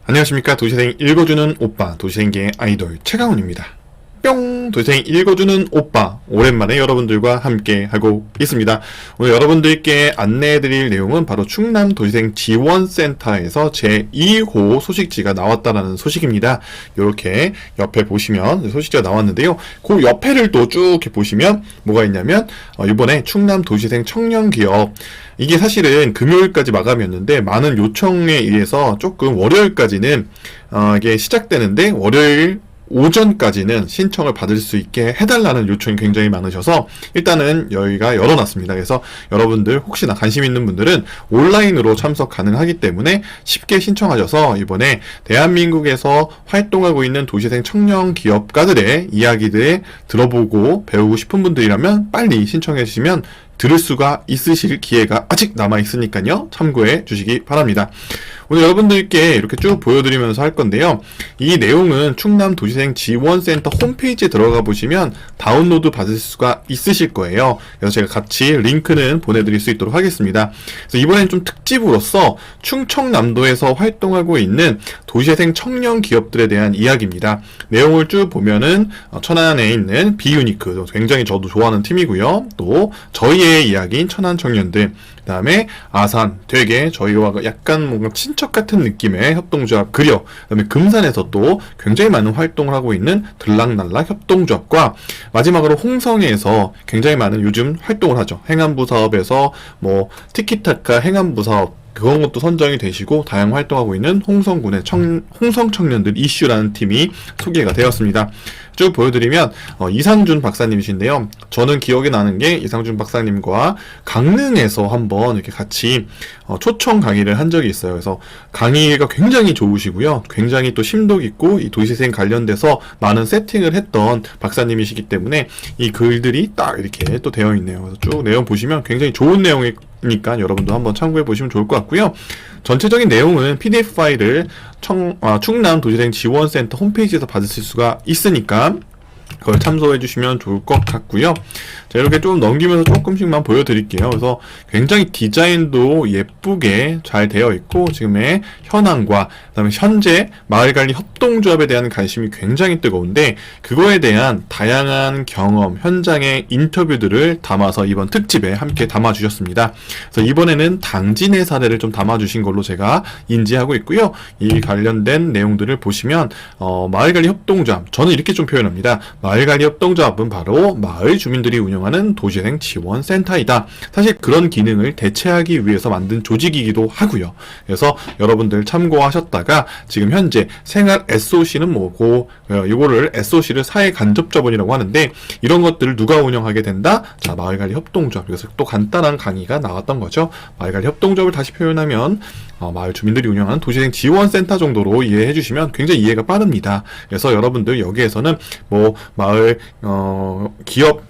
안녕하십니까. 도시생 읽어주는 오빠, 도시생계의 아이돌 최강훈입니다. 뿅! 도시생 읽어주는 오빠, 오랜만에 여러분들과 함께 하고 있습니다. 오늘 여러분들께 안내해드릴 내용은 바로 충남 도시생 지원센터에서 제2호 소식지가 나왔다라는 소식입니다. 이렇게 옆에 보시면 소식지가 나왔는데요. 그 옆에를 또 쭉 이렇게 보시면 뭐가 있냐면 이번에 충남 도시생 청년기업, 이게 사실은 금요일까지 마감이었는데 많은 요청에 의해서 조금 월요일까지는 이게 시작되는데 월요일 오전까지는 신청을 받을 수 있게 해달라는 요청이 굉장히 많으셔서 일단은 여기가 열어놨습니다. 그래서 여러분들 혹시나 관심 있는 분들은 온라인으로 참석 가능하기 때문에 쉽게 신청하셔서 이번에 대한민국에서 활동하고 있는 도시생 청년 기업가들의 이야기들 들어보고 배우고 싶은 분들이라면 빨리 신청해 주시면 들을 수가 있으실 기회가 아직 남아있으니까요. 참고해 주시기 바랍니다. 오늘 여러분들께 이렇게 쭉 보여드리면서 할 건데요. 이 내용은 충남 도시생 지원센터 홈페이지에 들어가 보시면 다운로드 받을 수가 있으실 거예요. 그래서 제가 같이 링크는 보내드릴 수 있도록 하겠습니다. 그래서 이번엔 좀 특집으로서 충청남도에서 활동하고 있는 도시생 청년 기업들에 대한 이야기입니다. 내용을 쭉 보면은 천안에 있는 비유니크, 굉장히 저도 좋아하는 팀이고요. 또 저희의 이야기인 천안 청년들, 그 다음에 아산, 되게 저희와 약간 뭔가 친척 같은 느낌의 협동조합 그려, 그 다음에 금산에서 또 굉장히 많은 활동을 하고 있는 들락날락 협동조합과 마지막으로 홍성에서 굉장히 많은 요즘 활동을 하죠. 행안부 사업에서 뭐 티키타카 행안부 사업, 그런 것도 선정이 되시고 다양 활동하고 있는 홍성군의 홍성 청년들 이슈라는 팀이 소개가 되었습니다. 쭉 보여드리면 이상준 박사님이신데요. 저는 기억이 나는 게 이상준 박사님과 강릉에서 한번 이렇게 같이 초청 강의를 한 적이 있어요. 그래서 강의가 굉장히 좋으시고요. 굉장히 또 심도 깊고 이 도시생 관련돼서 많은 세팅을 했던 박사님이시기 때문에 이 글들이 딱 이렇게 또 되어 있네요. 그래서 쭉 내용 보시면 굉장히 좋은 내용이니까 여러분도 한번 참고해 보시면 좋을 것 같고요. 전체적인 내용은 PDF 파일을 충남 도시생 지원센터 홈페이지에서 받으실 수가 있으니까 그걸 참조해 주시면 좋을 것 같고요. 자, 이렇게 좀 넘기면서 조금씩만 보여드릴게요. 그래서 굉장히 디자인도 예쁘게 잘 되어 있고 지금의 현황과 그다음에 현재 마을관리 협동조합에 대한 관심이 굉장히 뜨거운데 그거에 대한 다양한 경험, 현장의 인터뷰들을 담아서 이번 특집에 함께 담아주셨습니다. 그래서 이번에는 당진의 사례를 좀 담아주신 걸로 제가 인지하고 있고요. 이 관련된 내용들을 보시면 마을관리 협동조합, 저는 이렇게 좀 표현합니다. 마을관리 협동조합은 바로 마을 주민들이 운영하는 도시생 지원센터이다. 사실 그런 기능을 대체하기 위해서 만든 조직이기도 하고요. 그래서 여러분들 참고하셨다가 지금 현재 생활 SOC는 뭐고 이거를 SOC를 사회 간접자본이라고 하는데 이런 것들을 누가 운영하게 된다? 자, 마을관리 협동조합. 그래서 또 간단한 강의가 나왔던 거죠. 마을관리 협동조합을 다시 표현하면 마을 주민들이 운영하는 도시생 지원센터 정도로 이해해 주시면 굉장히 이해가 빠릅니다. 그래서 여러분들 여기에서는 뭐 마을 기업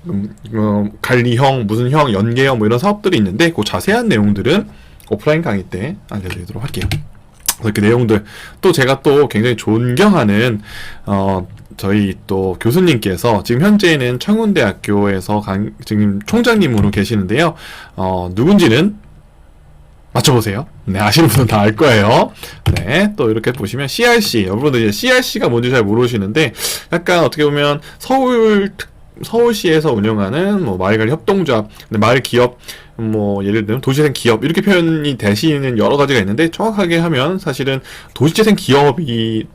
관리형, 무슨 형, 연계형 뭐 이런 사업들이 있는데 그 자세한 내용들은 오프라인 강의 때 알려드리도록 할게요. 이렇게 내용들, 또 제가 또 굉장히 존경하는 저희 또 교수님께서 지금 현재는 청운대학교에서 지금 총장님으로 계시는데요. 누군지는 맞춰보세요. 네, 아시는 분은 다 알 거예요. 네, 또 이렇게 보시면 CRC, 여러분들 이제 CRC가 뭔지 잘 모르시는데 약간 어떻게 보면 서울시에서 운영하는 뭐 마을관리 협동조합, 마을 기업, 뭐 예를 들면 도시재생 기업 이렇게 표현이 되시는 여러 가지가 있는데 정확하게 하면 사실은 도시재생 기업이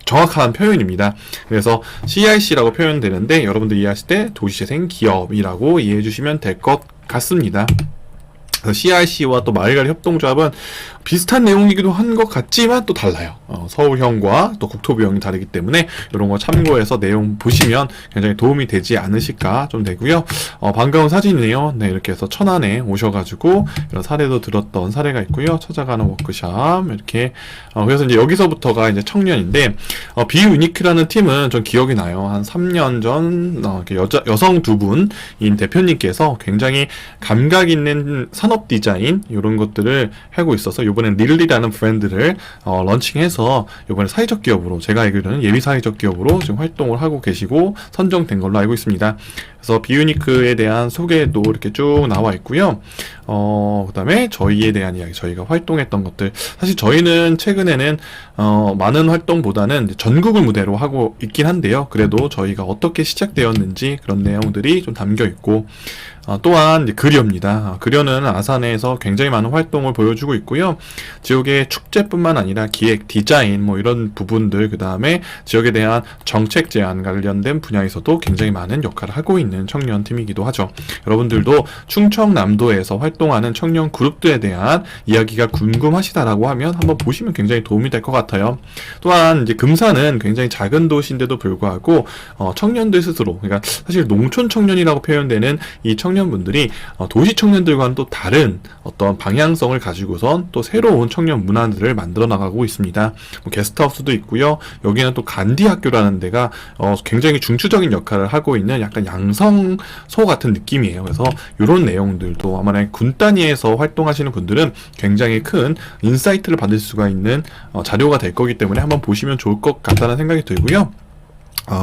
정확한 표현입니다. 그래서 CRC라고 표현되는데 여러분들 이해하실 때 도시재생 기업이라고 이해해 주시면 될 것 같습니다. CRC와 또 마을관리 협동조합은 비슷한 내용이기도 한 것 같지만 또 달라요. 서울형과 또 국토부형이 다르기 때문에 이런 거 참고해서 내용 보시면 굉장히 도움이 되지 않으실까 좀 되고요. 반가운 사진이네요. 네, 이렇게 해서 천안에 오셔가지고 이런 사례도 들었던 사례가 있고요. 찾아가는 워크샵 이렇게. 그래서 이제 여기서부터가 이제 청년인데 비유니크라는 팀은 전 기억이 나요. 한 3년 전 여성 두 분인 대표님께서 굉장히 감각 있는 산업 디자인 이런 것들을 하고 있어서 이번엔 릴리라는 브랜드를 런칭해서 이번에 사회적 기업으로, 제가 알기로는 예비 사회적 기업으로 지금 활동을 하고 계시고 선정된 걸로 알고 있습니다. 그래서 비유니크에 대한 소개도 이렇게 쭉 나와 있고요. 그다음에 저희에 대한 이야기, 저희가 활동했던 것들. 사실 저희는 최근에는 많은 활동보다는 전국을 무대로 하고 있긴 한데요. 그래도 저희가 어떻게 시작되었는지 그런 내용들이 좀 담겨 있고, 또한 이제 그려입니다. 그려는 아산에서 굉장히 많은 활동을 보여주고 있고요. 지역의 축제뿐만 아니라 기획, 디자인 뭐 이런 부분들, 그 다음에 지역에 대한 정책 제안 관련된 분야에서도 굉장히 많은 역할을 하고 있는 청년 팀이기도 하죠. 여러분들도 충청남도에서 활동하는 청년 그룹들에 대한 이야기가 궁금하시다라고 하면 한번 보시면 굉장히 도움이 될 것 같아요. 또한 이제 금산은 굉장히 작은 도시인데도 불구하고 청년들 스스로, 그러니까 사실 농촌 청년이라고 표현되는 이 청년분들이 도시 청년들과는 또 다른 어떤 방향성을 가지고선 또 새로운 청년 문화들을 만들어 나가고 있습니다. 뭐 게스트하우스도 있고요. 여기는 또 간디 학교라는 데가 굉장히 중추적인 역할을 하고 있는 약간 양성소 같은 느낌이에요. 그래서 이런 내용들도 아마 군 단위에서 활동하시는 분들은 굉장히 큰 인사이트를 받을 수가 있는 자료가 될 거기 때문에 한번 보시면 좋을 것 같다는 생각이 들고요.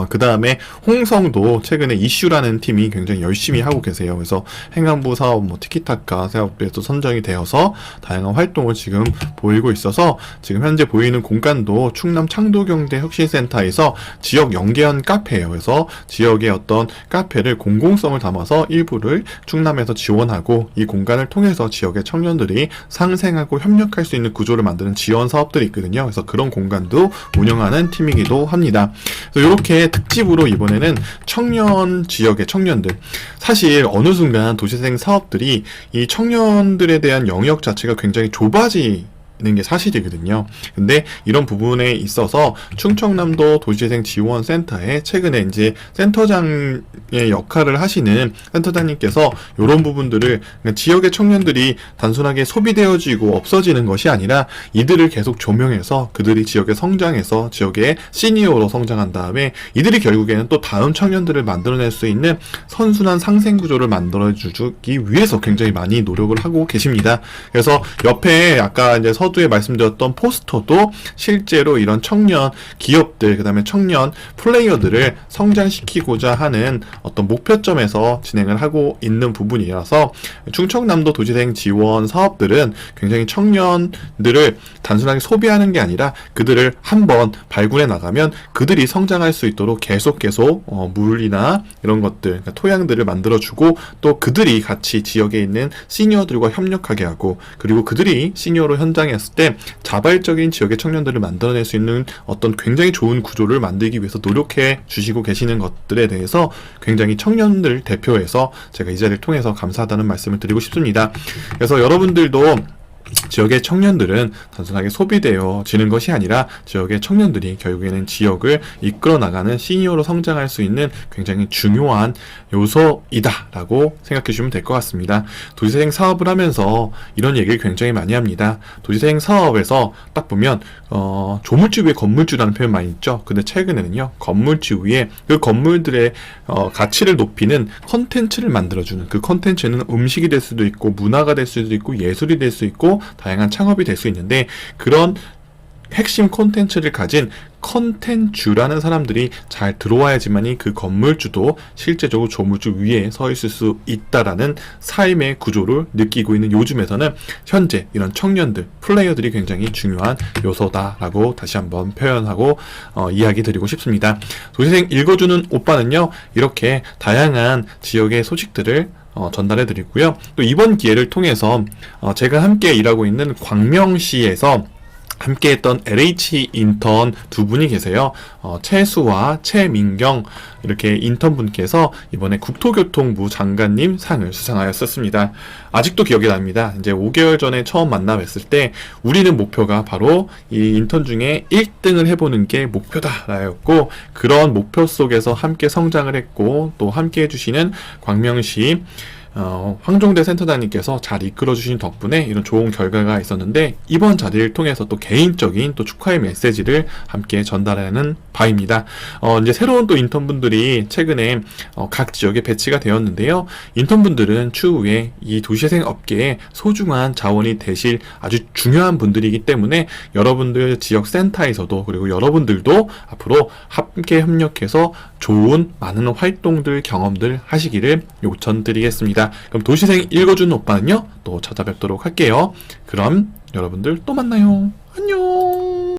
그 다음에 홍성도 최근에 이슈라는 팀이 굉장히 열심히 하고 계세요. 그래서 행안부 사업, 뭐 티키타카 사업에도 선정이 되어서 다양한 활동을 지금 보이고 있어서 지금 현재 보이는 공간도 충남 창도경제 혁신센터에서 지역 연계형 카페예요. 그래서 지역의 어떤 카페를 공공성을 담아서 일부를 충남에서 지원하고 이 공간을 통해서 지역의 청년들이 상생하고 협력할 수 있는 구조를 만드는 지원 사업들이 있거든요. 그래서 그런 공간도 운영하는 팀이기도 합니다. 그래서 이렇게 특집으로 이번에는 청년 지역의 청년들, 사실 어느 순간 도시재생 사업들이 이 청년들에 대한 영역 자체가 굉장히 좁아지는 게 사실이거든요. 근데 이런 부분에 있어서 충청남도 도시재생 지원센터에 최근에 이제 센터장의 역할을 하시는 센터장님께서 이런 부분들을 지역의 청년들이 단순하게 소비되어지고 없어지는 것이 아니라 이들을 계속 조명해서 그들이 지역에 성장해서 지역의 시니어로 성장한 다음에 이들이 결국에는 또 다음 청년들을 만들어낼 수 있는 선순환 상생 구조를 만들어주기 위해서 굉장히 많이 노력을 하고 계십니다. 그래서 옆에 아까 이제 서두에 말씀드렸던 포스터도 실제로 이런 청년 기업들, 그 다음에 청년 플레이어들을 성장시키고자 하는 어떤 목표점에서 진행을 하고 있는 부분이라서 충청남도 도시재생 지원 사업들은 굉장히 청년들을 단순하게 소비하는 게 아니라 그들을 한번 발굴해 나가면 그들이 성장할 수 있도록 계속 물이나 이런 것들, 그러니까 토양들을 만들어주고 또 그들이 같이 지역에 있는 시니어들과 협력하게 하고, 그리고 그들이 시니어로 현장에 했을 때 자발적인 지역의 청년들을 만들어낼 수 있는 어떤 굉장히 좋은 구조를 만들기 위해서 노력해 주시고 계시는 것들에 대해서 굉장히 청년들 대표해서 제가 이 자리를 통해서 감사하다는 말씀을 드리고 싶습니다. 그래서 여러분들도 지역의 청년들은 단순하게 소비되어지는 것이 아니라 지역의 청년들이 결국에는 지역을 이끌어 나가는 시니어로 성장할 수 있는 굉장히 중요한 요소이다 라고 생각해 주시면 될 것 같습니다. 도시재생 사업을 하면서 이런 얘기를 굉장히 많이 합니다. 도시재생 사업에서 딱 보면 조물주 위에 건물주라는 표현 많이 있죠. 근데 최근에는요, 건물주 위에 그 건물들의 가치를 높이는 컨텐츠를 만들어주는, 그 컨텐츠는 음식이 될 수도 있고 문화가 될 수도 있고 예술이 될 수 있고 다양한 창업이 될 수 있는데, 그런 핵심 콘텐츠를 가진 컨텐츠라는 사람들이 잘 들어와야지만이 그 건물주도 실제적으로 조물주 위에 서 있을 수 있다라는 삶의 구조를 느끼고 있는 요즘에서는 현재 이런 청년들, 플레이어들이 굉장히 중요한 요소다라고 다시 한번 표현하고 이야기 드리고 싶습니다. 도시생 읽어주는 오빠는요, 이렇게 다양한 지역의 소식들을 전달해 드리고요. 또 이번 기회를 통해서 제가 함께 일하고 있는 광명시에서 함께했던 LH 인턴 두 분이 계세요. 최수와 최민경, 이렇게 인턴분께서 이번에 국토교통부 장관님 상을 수상하였었습니다. 아직도 기억이 납니다. 이제 5개월 전에 처음 만나 뵀을 때 우리는 목표가 바로 이 인턴 중에 1등을 해보는 게 목표다라였고, 그런 목표 속에서 함께 성장을 했고 또 함께 해주시는 광명시 황종대 센터장님께서 잘 이끌어주신 덕분에 이런 좋은 결과가 있었는데, 이번 자리를 통해서 또 개인적인 또 축하의 메시지를 함께 전달하는 바입니다. 이제 새로운 또 인턴분들이 최근에 각 지역에 배치가 되었는데요. 인턴분들은 추후에 이 도시재생 업계에 소중한 자원이 되실 아주 중요한 분들이기 때문에 여러분들 지역 센터에서도, 그리고 여러분들도 앞으로 함께 협력해서 좋은 많은 활동들, 경험들 하시기를 요청드리겠습니다. 있습니다. 그럼 도시생 읽어주는 오빠는요 또 찾아뵙도록 할게요. 그럼 여러분들 또 만나요. 안녕.